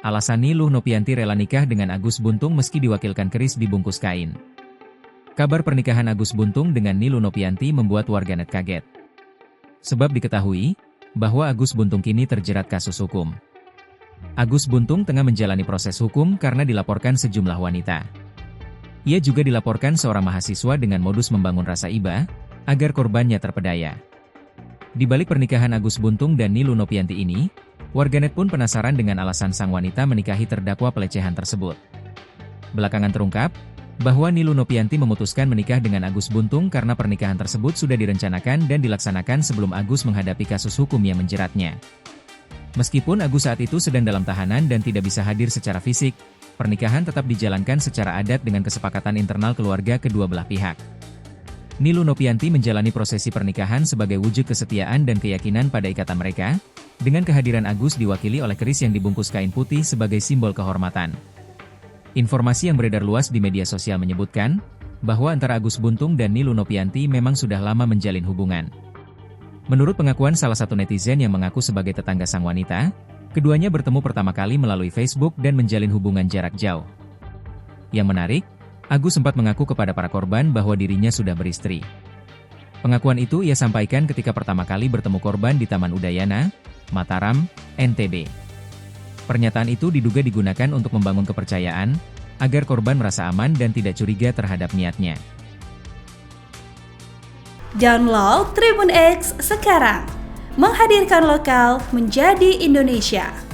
Alasan Niluh Nopianti rela nikah dengan Agus Buntung meski diwakilkan keris dibungkus kain. Kabar pernikahan Agus Buntung dengan Niluh Nopianti membuat warganet kaget. Sebab diketahui bahwa Agus Buntung kini terjerat kasus hukum. Agus Buntung tengah menjalani proses hukum karena dilaporkan sejumlah wanita. Ia juga dilaporkan seorang mahasiswa dengan modus membangun rasa iba agar korbannya terpedaya. Di balik pernikahan Agus Buntung dan Niluh Nopianti ini, warganet pun penasaran dengan alasan sang wanita menikahi terdakwa pelecehan tersebut. Belakangan terungkap bahwa Niluh Nopianti memutuskan menikah dengan Agus Buntung karena pernikahan tersebut sudah direncanakan dan dilaksanakan sebelum Agus menghadapi kasus hukum yang menjeratnya. Meskipun Agus saat itu sedang dalam tahanan dan tidak bisa hadir secara fisik, pernikahan tetap dijalankan secara adat dengan kesepakatan internal keluarga kedua belah pihak. Niluh Nopianti menjalani prosesi pernikahan sebagai wujud kesetiaan dan keyakinan pada ikatan mereka, dengan kehadiran Agus diwakili oleh keris yang dibungkus kain putih sebagai simbol kehormatan. Informasi yang beredar luas di media sosial menyebutkan bahwa antara Agus Buntung dan Niluh Nopianti memang sudah lama menjalin hubungan. Menurut pengakuan salah satu netizen yang mengaku sebagai tetangga sang wanita, keduanya bertemu pertama kali melalui Facebook dan menjalin hubungan jarak jauh. Yang menarik, Agus sempat mengaku kepada para korban bahwa dirinya sudah beristri. Pengakuan itu ia sampaikan ketika pertama kali bertemu korban di Taman Udayana, Mataram, NTB. Pernyataan itu diduga digunakan untuk membangun kepercayaan, agar korban merasa aman dan tidak curiga terhadap niatnya. Download Tribun X sekarang, menghadirkan lokal menjadi Indonesia.